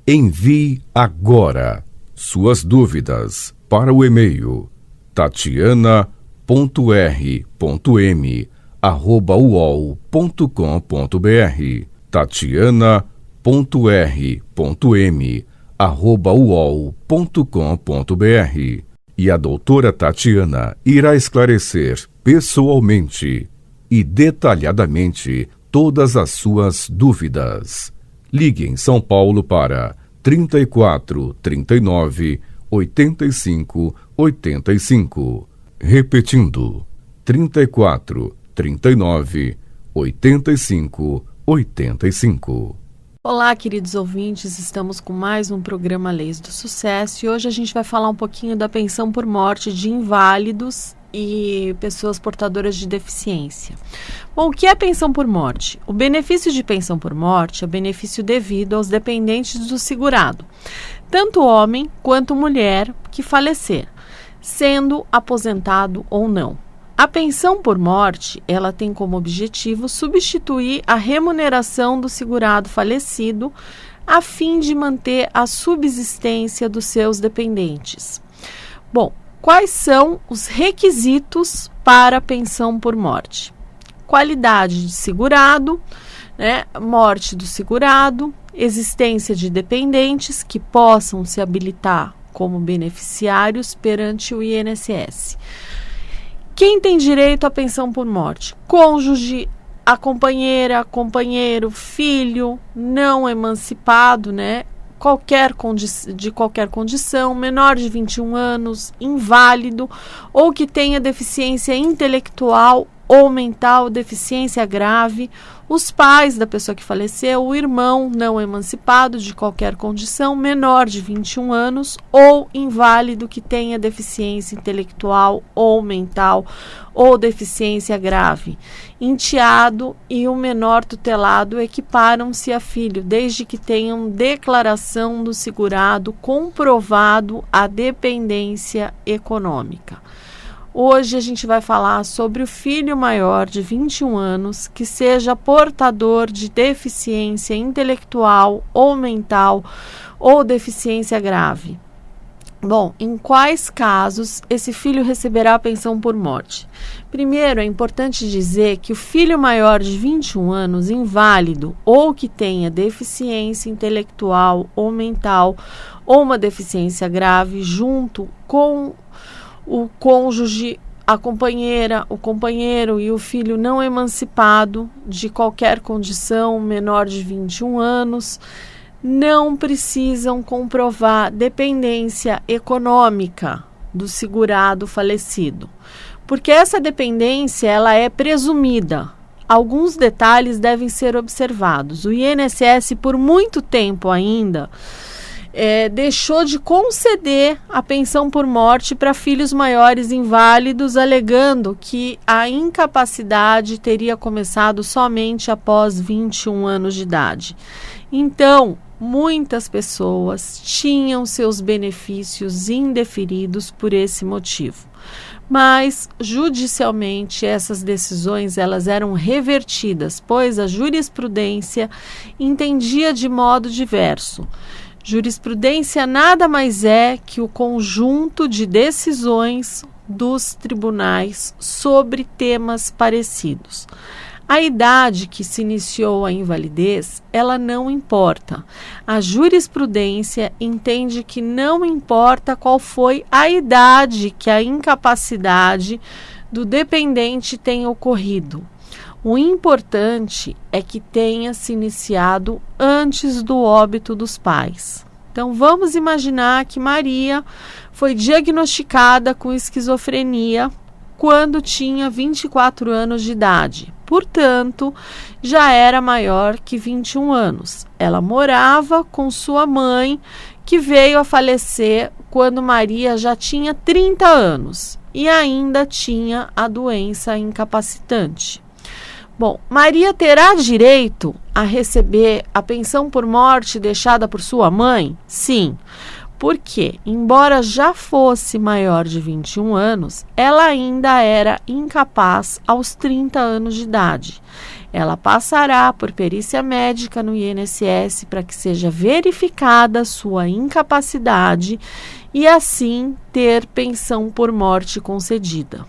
Envie agora suas dúvidas para o e-mail tatiana.r.m@uol.com.br tatiana.r.m@uol.com.br e a doutora Tatiana irá esclarecer pessoalmente e detalhadamente todas as suas dúvidas. Ligue em São Paulo para 34 39 85 85. Repetindo, 34 39 85 85. Olá, queridos ouvintes, estamos com mais um programa Leis do Sucesso e hoje a gente vai falar um pouquinho da pensão por morte de inválidos e pessoas portadoras de deficiência. Bom, o que é pensão por morte? O benefício de pensão por morte é benefício devido aos dependentes do segurado, tanto homem quanto mulher que falecer, sendo aposentado ou não. A pensão por morte, ela tem como objetivo substituir a remuneração do segurado falecido a fim de manter a subsistência dos seus dependentes. Bom, quais são os requisitos para a pensão por morte? Qualidade de segurado, morte do segurado, existência de dependentes que possam se habilitar como beneficiários perante o INSS. Quem tem direito à pensão por morte? Cônjuge, a companheira, companheiro, filho, não emancipado, de qualquer condição, menor de 21 anos, inválido ou que tenha deficiência intelectual ou mental, deficiência grave, os pais da pessoa que faleceu, o irmão não emancipado de qualquer condição, menor de 21 anos ou inválido que tenha deficiência intelectual ou mental ou deficiência grave. Enteado e o menor tutelado equiparam-se a filho, desde que tenham declaração do segurado comprovado a dependência econômica. Hoje a gente vai falar sobre o filho maior de 21 anos que seja portador de deficiência intelectual ou mental ou deficiência grave. Bom, em quais casos esse filho receberá a pensão por morte? Primeiro, é importante dizer que o filho maior de 21 anos, inválido ou que tenha deficiência intelectual ou mental ou uma deficiência grave, junto com o cônjuge, a companheira, o companheiro e o filho não emancipado de qualquer condição, menor de 21 anos, não precisam comprovar dependência econômica do segurado falecido, porque essa dependência ela é presumida. Alguns detalhes devem ser observados. O INSS, por muito tempo ainda, deixou de conceder a pensão por morte para filhos maiores inválidos, alegando que a incapacidade teria começado somente após 21 anos de idade. Então, muitas pessoas tinham seus benefícios indeferidos por esse motivo. Mas, judicialmente, essas decisões elas eram revertidas, pois a jurisprudência entendia de modo diverso. Jurisprudência nada mais é que o conjunto de decisões dos tribunais sobre temas parecidos. A idade que se iniciou a invalidez, ela não importa. A jurisprudência entende que não importa qual foi a idade que a incapacidade do dependente tenha ocorrido. O importante é que tenha se iniciado antes do óbito dos pais. Então, vamos imaginar que Maria foi diagnosticada com esquizofrenia quando tinha 24 anos de idade. Portanto, já era maior que 21 anos. Ela morava com sua mãe, que veio a falecer quando Maria já tinha 30 anos e ainda tinha a doença incapacitante. Bom, Maria terá direito a receber a pensão por morte deixada por sua mãe? Sim, porque, embora já fosse maior de 21 anos, ela ainda era incapaz aos 30 anos de idade. Ela passará por perícia médica no INSS para que seja verificada sua incapacidade e assim ter pensão por morte concedida.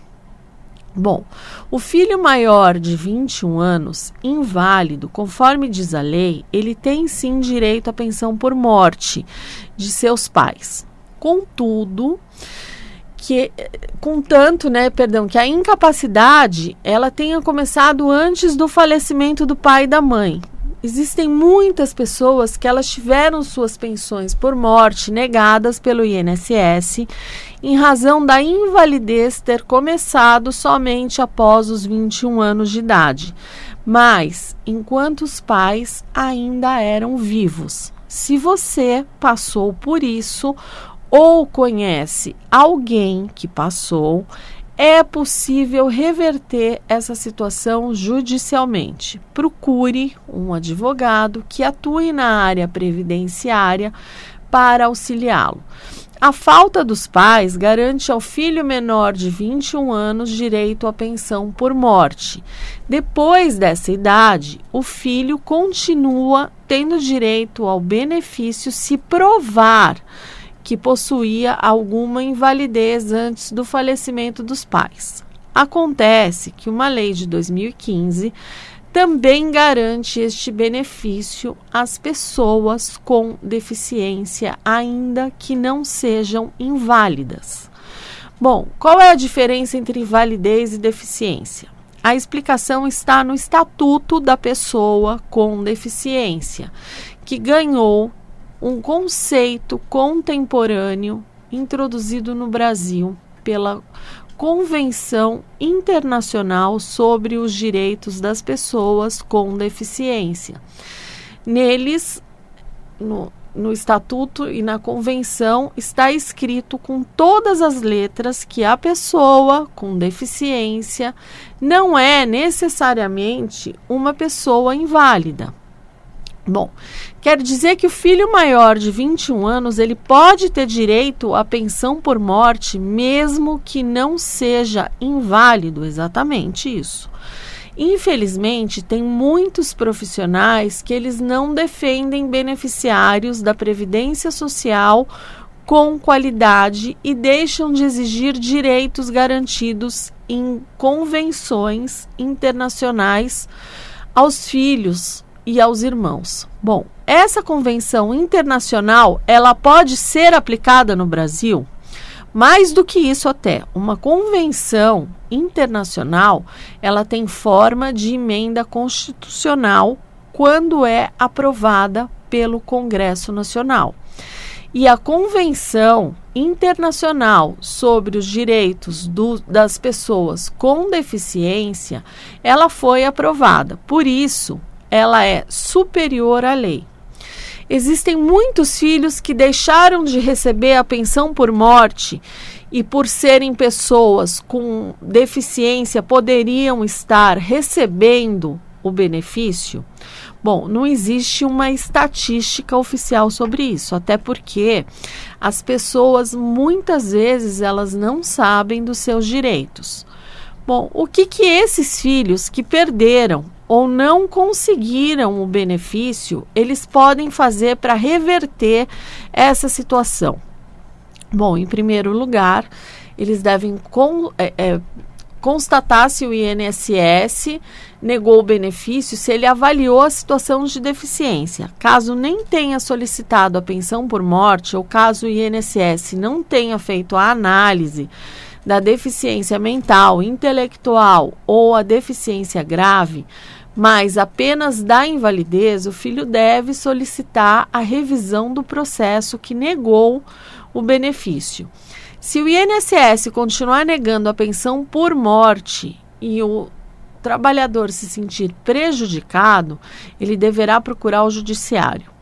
Bom, o filho maior de 21 anos, inválido, conforme diz a lei, ele tem sim direito à pensão por morte de seus pais. Contudo, que a incapacidade ela tenha começado antes do falecimento do pai e da mãe. Existem muitas pessoas que elas tiveram suas pensões por morte negadas pelo INSS em razão da invalidez ter começado somente após os 21 anos de idade, mas enquanto os pais ainda eram vivos. Se você passou por isso ou conhece alguém que passou, é possível reverter essa situação judicialmente. Procure um advogado que atue na área previdenciária para auxiliá-lo. A falta dos pais garante ao filho menor de 21 anos direito à pensão por morte. Depois dessa idade, o filho continua tendo direito ao benefício se provar que possuía alguma invalidez antes do falecimento dos pais. Acontece que uma lei de 2015 também garante este benefício às pessoas com deficiência, ainda que não sejam inválidas. Bom, qual é a diferença entre invalidez e deficiência? A explicação está no Estatuto da Pessoa com Deficiência, que ganhou um conceito contemporâneo introduzido no Brasil pela Convenção Internacional sobre os Direitos das Pessoas com Deficiência. Neles, no Estatuto e na Convenção, está escrito com todas as letras que a pessoa com deficiência não é necessariamente uma pessoa inválida. Bom, quer dizer que o filho maior de 21 anos, ele pode ter direito à pensão por morte, mesmo que não seja inválido, exatamente isso. Infelizmente, tem muitos profissionais que eles não defendem beneficiários da Previdência Social com qualidade e deixam de exigir direitos garantidos em convenções internacionais aos filhos e aos irmãos. Bom, essa convenção internacional, ela pode ser aplicada no Brasil? Mais do que isso até, uma convenção internacional, ela tem forma de emenda constitucional quando é aprovada pelo Congresso Nacional. E a Convenção Internacional sobre os Direitos das Pessoas com Deficiência, ela foi aprovada. Por isso, ela é superior à lei. Existem muitos filhos que deixaram de receber a pensão por morte e, por serem pessoas com deficiência, poderiam estar recebendo o benefício. Bom, não existe uma estatística oficial sobre isso, até porque as pessoas muitas vezes elas não sabem dos seus direitos. Bom, o que esses filhos que perderam ou não conseguiram o benefício, eles podem fazer para reverter essa situação? Bom, em primeiro lugar, eles devem constatar se o INSS negou o benefício, se ele avaliou a situação de deficiência. Caso nem tenha solicitado a pensão por morte, ou caso o INSS não tenha feito a análise da deficiência mental, intelectual ou a deficiência grave, mas apenas da invalidez, o filho deve solicitar a revisão do processo que negou o benefício. Se o INSS continuar negando a pensão por morte e o trabalhador se sentir prejudicado, ele deverá procurar o judiciário.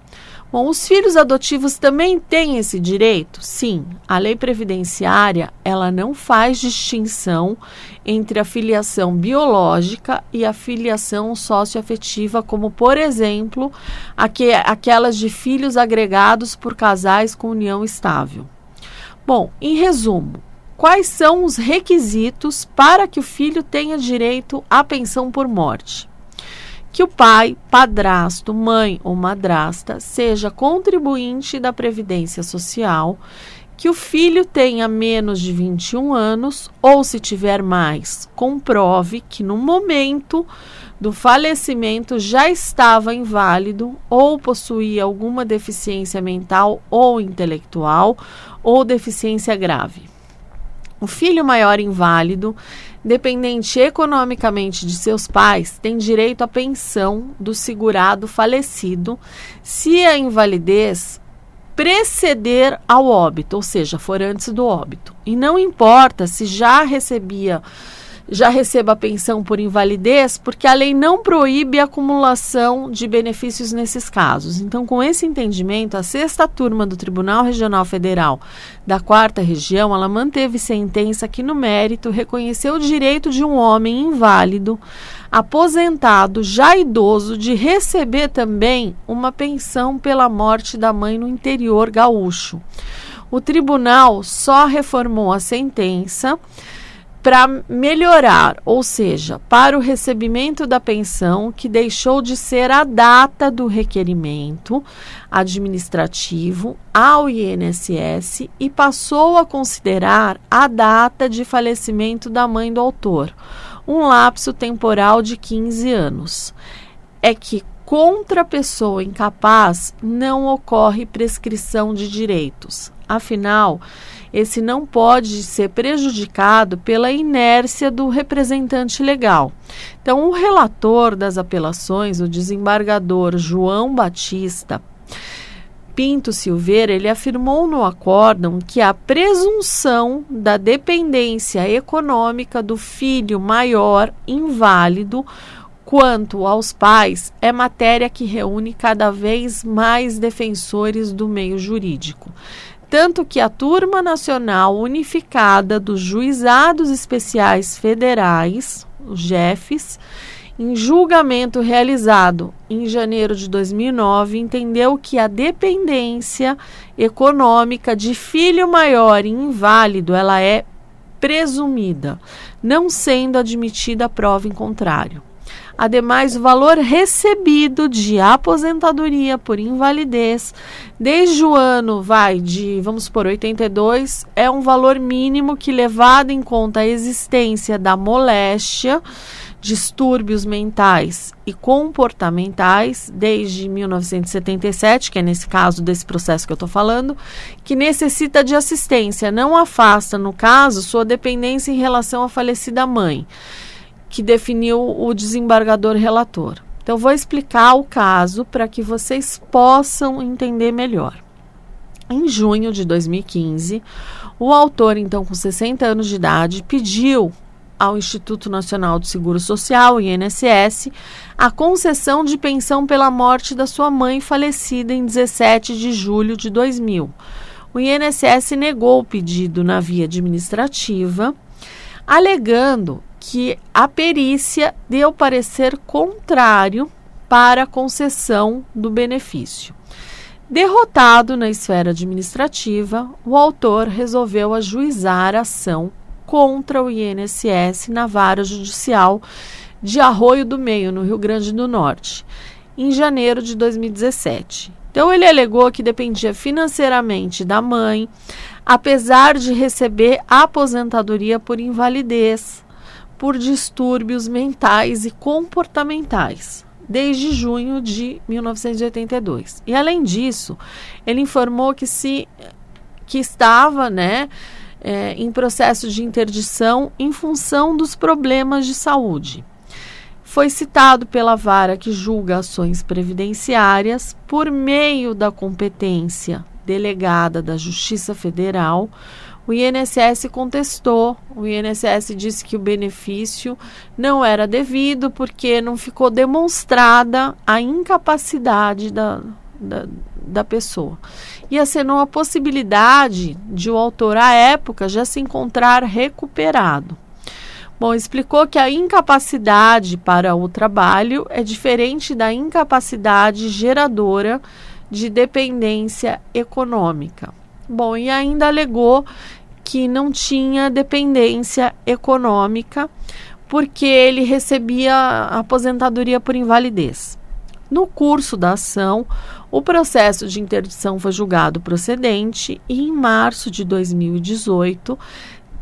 Bom, os filhos adotivos também têm esse direito? Sim, a lei previdenciária, ela não faz distinção entre a filiação biológica e a filiação socioafetiva, como, por exemplo, aquelas de filhos agregados por casais com união estável. Bom, em resumo, quais são os requisitos para que o filho tenha direito à pensão por morte? que o pai, padrasto, mãe ou madrasta seja contribuinte da Previdência Social, que o filho tenha menos de 21 anos ou, se tiver mais, comprove que no momento do falecimento já estava inválido ou possuía alguma deficiência mental ou intelectual ou deficiência grave. O filho maior inválido, dependente economicamente de seus pais, tem direito à pensão do segurado falecido se a invalidez preceder ao óbito, ou seja, for antes do óbito. E não importa se já receba a pensão por invalidez, porque a lei não proíbe a acumulação de benefícios nesses casos. Então, com esse entendimento, a 6ª turma do Tribunal Regional Federal da 4ª Região, ela manteve sentença que, no mérito, reconheceu o direito de um homem inválido, aposentado, já idoso, de receber também uma pensão pela morte da mãe no interior gaúcho. O tribunal só reformou a sentença para melhorar, ou seja, para o recebimento da pensão, que deixou de ser a data do requerimento administrativo ao INSS e passou a considerar a data de falecimento da mãe do autor, um lapso temporal de 15 anos. É que contra a pessoa incapaz não ocorre prescrição de direitos. Afinal, esse não pode ser prejudicado pela inércia do representante legal. Então, o relator das apelações, o desembargador João Batista Pinto Silveira, ele afirmou no acórdão que a presunção da dependência econômica do filho maior inválido quanto aos pais é matéria que reúne cada vez mais defensores do meio jurídico. Tanto que a Turma Nacional Unificada dos Juizados Especiais Federais, os JEFs, em julgamento realizado em janeiro de 2009, entendeu que a dependência econômica de filho maior e inválido ela é presumida, não sendo admitida a prova em contrário. Ademais, o valor recebido de aposentadoria por invalidez, desde o ano vamos supor, 82, é um valor mínimo que, levado em conta a existência da moléstia, distúrbios mentais e comportamentais, desde 1977, que é nesse caso desse processo que eu estou falando, que necessita de assistência, não afasta, no caso, sua dependência em relação à falecida mãe, que definiu o desembargador relator. Então, vou explicar o caso para que vocês possam entender melhor. Em junho de 2015, o autor, então com 60 anos de idade, pediu ao Instituto Nacional do Seguro Social, INSS, a concessão de pensão pela morte da sua mãe falecida em 17 de julho de 2000. O INSS negou o pedido na via administrativa, alegando que a perícia deu parecer contrário para a concessão do benefício. Derrotado na esfera administrativa, o autor resolveu ajuizar a ação contra o INSS na Vara Judicial de Arroio do Meio, no Rio Grande do Norte, em janeiro de 2017. Então, ele alegou que dependia financeiramente da mãe, apesar de receber aposentadoria por invalidez, por distúrbios mentais e comportamentais, desde junho de 1982. E, além disso, ele informou que estava, em processo de interdição em função dos problemas de saúde. Foi citado pela vara que julga ações previdenciárias por meio da competência delegada da Justiça Federal. O INSS contestou. O INSS disse que o benefício não era devido porque não ficou demonstrada a incapacidade da pessoa. E acenou a possibilidade de o autor, à época, já se encontrar recuperado. Bom, explicou que a incapacidade para o trabalho é diferente da incapacidade geradora de dependência econômica. Bom, e ainda alegou que não tinha dependência econômica porque ele recebia a aposentadoria por invalidez. No curso da ação, o processo de interdição foi julgado procedente e, em março de 2018,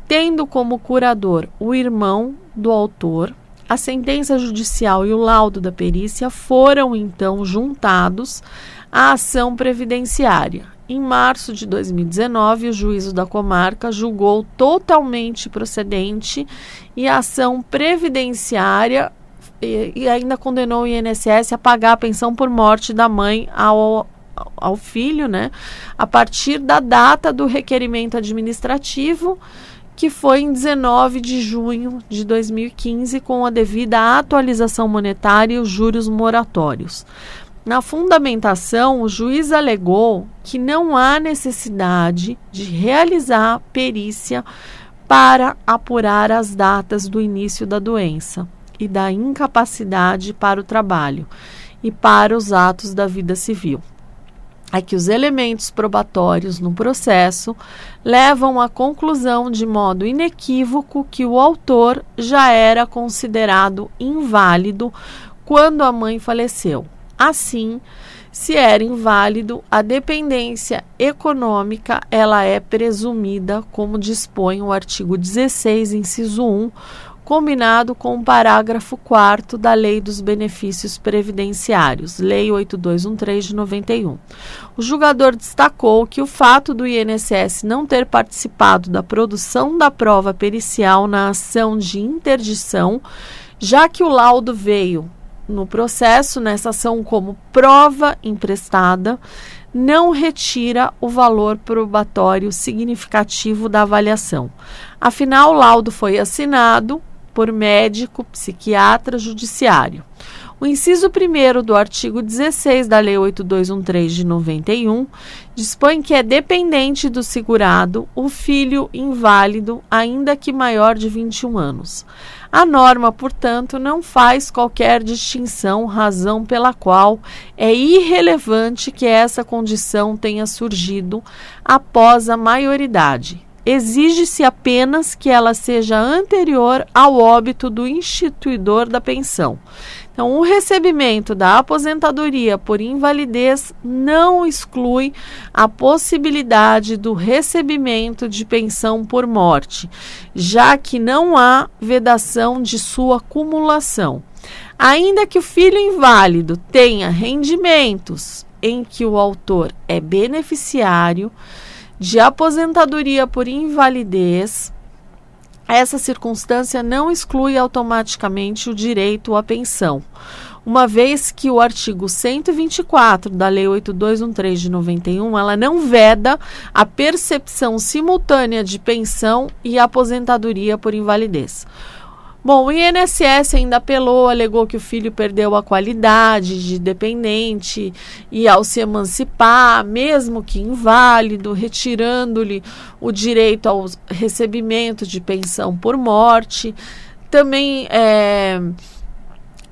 tendo como curador o irmão do autor, a sentença judicial e o laudo da perícia foram, então, juntados à ação previdenciária. Em março de 2019, o juízo da comarca julgou totalmente procedente e a ação previdenciária e ainda condenou o INSS a pagar a pensão por morte da mãe ao filho, né, a partir da data do requerimento administrativo, que foi em 19 de junho de 2015, com a devida atualização monetária e os juros moratórios. Na fundamentação, o juiz alegou que não há necessidade de realizar perícia para apurar as datas do início da doença e da incapacidade para o trabalho e para os atos da vida civil. É que os elementos probatórios no processo levam à conclusão de modo inequívoco que o autor já era considerado inválido quando a mãe faleceu. Assim, se era inválido, a dependência econômica ela é presumida, como dispõe o artigo 16, inciso 1, combinado com o parágrafo 4º da Lei dos Benefícios Previdenciários, Lei 8213 de 91. O julgador destacou que o fato do INSS não ter participado da produção da prova pericial na ação de interdição, já que o laudo veio no processo, nessa ação, como prova emprestada, não retira o valor probatório significativo da avaliação. Afinal, o laudo foi assinado por médico, psiquiatra, judiciário. O inciso 1º do artigo 16 da Lei 8213 de 91 dispõe que é dependente do segurado o filho inválido, ainda que maior de 21 anos. A norma, portanto, não faz qualquer distinção, razão pela qual é irrelevante que essa condição tenha surgido após a maioridade. Exige-se apenas que ela seja anterior ao óbito do instituidor da pensão. Então, o recebimento da aposentadoria por invalidez não exclui a possibilidade do recebimento de pensão por morte, já que não há vedação de sua cumulação. Ainda que o filho inválido tenha rendimentos em que o autor é beneficiário de aposentadoria por invalidez, essa circunstância não exclui automaticamente o direito à pensão, uma vez que o artigo 124 da Lei 8213 de 91, ela não veda a percepção simultânea de pensão e aposentadoria por invalidez. Bom, o INSS ainda apelou, alegou que o filho perdeu a qualidade de dependente e, ao se emancipar, mesmo que inválido, retirando-lhe o direito ao recebimento de pensão por morte. Também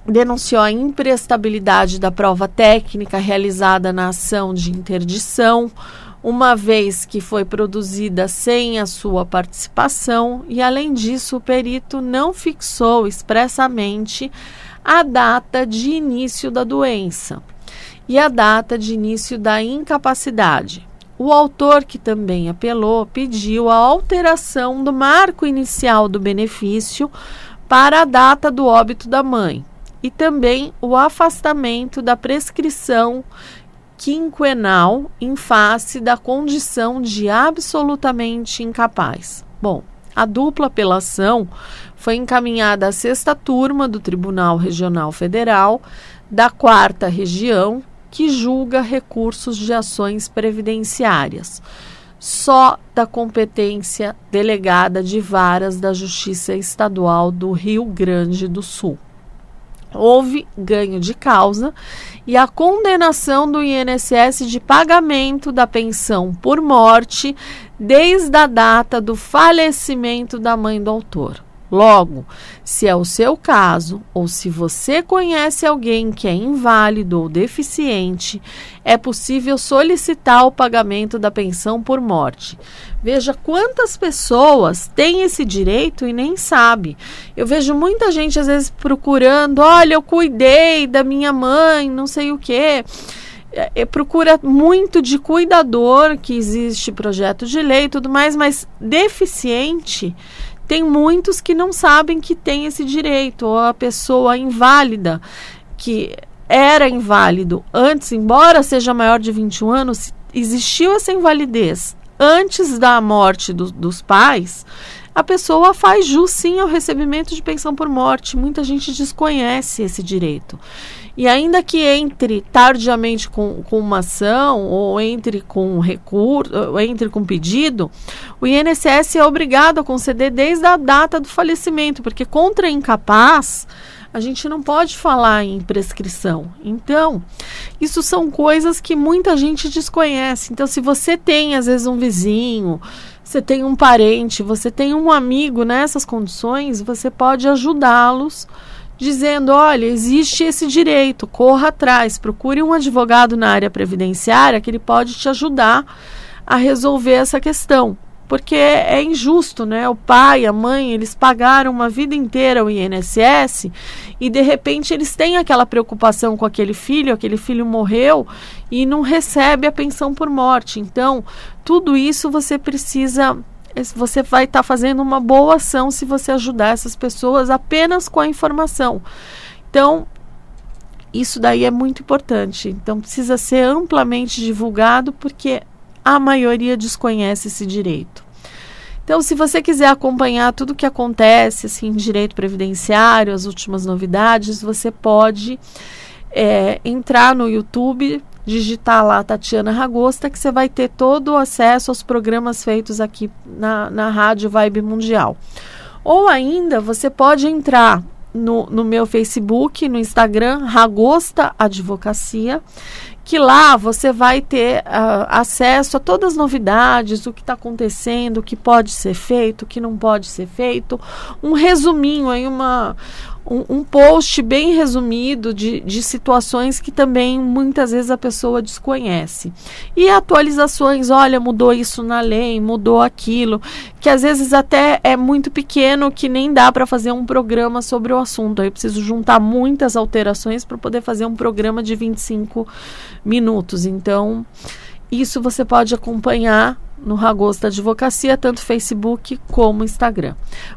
denunciou a imprestabilidade da prova técnica realizada na ação de interdição, uma vez que foi produzida sem a sua participação, e, além disso, o perito não fixou expressamente a data de início da doença e a data de início da incapacidade. O autor, que também apelou, pediu a alteração do marco inicial do benefício para a data do óbito da mãe e também o afastamento da prescrição quinquenal em face da condição de absolutamente incapaz. Bom, a dupla apelação foi encaminhada à 6ª turma do Tribunal Regional Federal da 4ª Região, que julga recursos de ações previdenciárias, só da competência delegada de varas da Justiça Estadual do Rio Grande do Sul. Houve ganho de causa e a condenação do INSS de pagamento da pensão por morte desde a data do falecimento da mãe do autor. Logo, se é o seu caso ou se você conhece alguém que é inválido ou deficiente, é possível solicitar o pagamento da pensão por morte. Veja quantas pessoas têm esse direito e nem sabe. Eu vejo muita gente às vezes procurando, olha, eu cuidei da minha mãe, não sei o quê. Procura muito de cuidador, que existe projeto de lei e tudo mais, mas deficiente, tem muitos que não sabem que tem esse direito, ou a pessoa inválida, que era inválido antes, embora seja maior de 21 anos, existiu essa invalidez antes da morte dos pais, a pessoa faz jus sim ao recebimento de pensão por morte. Muita gente desconhece esse direito. E ainda que entre tardiamente com uma ação, ou entre com recurso, ou entre com pedido, o INSS é obrigado a conceder desde a data do falecimento, porque contra incapaz a gente não pode falar em prescrição. Então, isso são coisas que muita gente desconhece. Então, se você tem, às vezes, um vizinho, você tem um parente, você tem um amigo nessas condições, você pode ajudá-los dizendo, olha, existe esse direito, corra atrás, procure um advogado na área previdenciária que ele pode te ajudar a resolver essa questão. Porque é injusto, né? O pai, a mãe, eles pagaram uma vida inteira o INSS e de repente eles têm aquela preocupação com aquele filho morreu e não recebe a pensão por morte. Então, tudo isso você vai estar fazendo uma boa ação se você ajudar essas pessoas apenas com a informação. Então, isso daí é muito importante. Então, precisa ser amplamente divulgado porque a maioria desconhece esse direito. Então, se você quiser acompanhar tudo o que acontece assim, em direito previdenciário, as últimas novidades, você pode entrar no YouTube, digitar lá Tatiana Ragosta, que você vai ter todo o acesso aos programas feitos aqui na Rádio Vibe Mundial. Ou ainda, você pode entrar no meu Facebook, no Instagram, Ragosta Advocacia, que lá você vai ter acesso a todas as novidades, o que está acontecendo, o que pode ser feito, o que não pode ser feito, um resuminho, aí um post bem resumido de situações que também muitas vezes a pessoa desconhece. E atualizações, olha, mudou isso na lei, mudou aquilo, que às vezes até é muito pequeno, que nem dá para fazer um programa sobre o assunto. Aí eu preciso juntar muitas alterações para poder fazer um programa de 25 minutos. Então, isso você pode acompanhar no Ragosta Advocacia, tanto Facebook como Instagram.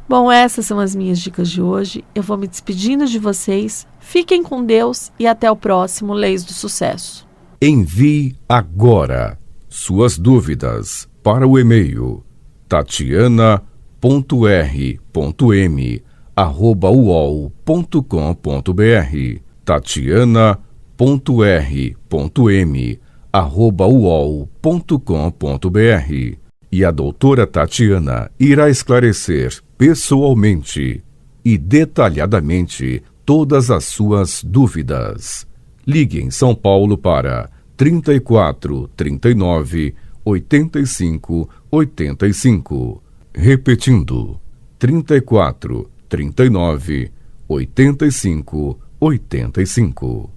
Bom, essas são as minhas dicas de hoje. Eu vou me despedindo de vocês. Fiquem com Deus e até o próximo Leis do Sucesso. Envie agora suas dúvidas para o e-mail tatiana.r.m@uol.com.br tatiana.r.m@uol.com.br e a doutora Tatiana irá esclarecer pessoalmente e detalhadamente todas as suas dúvidas. Ligue em São Paulo para 34 39 85 85. Repetindo, 34 39 85 85.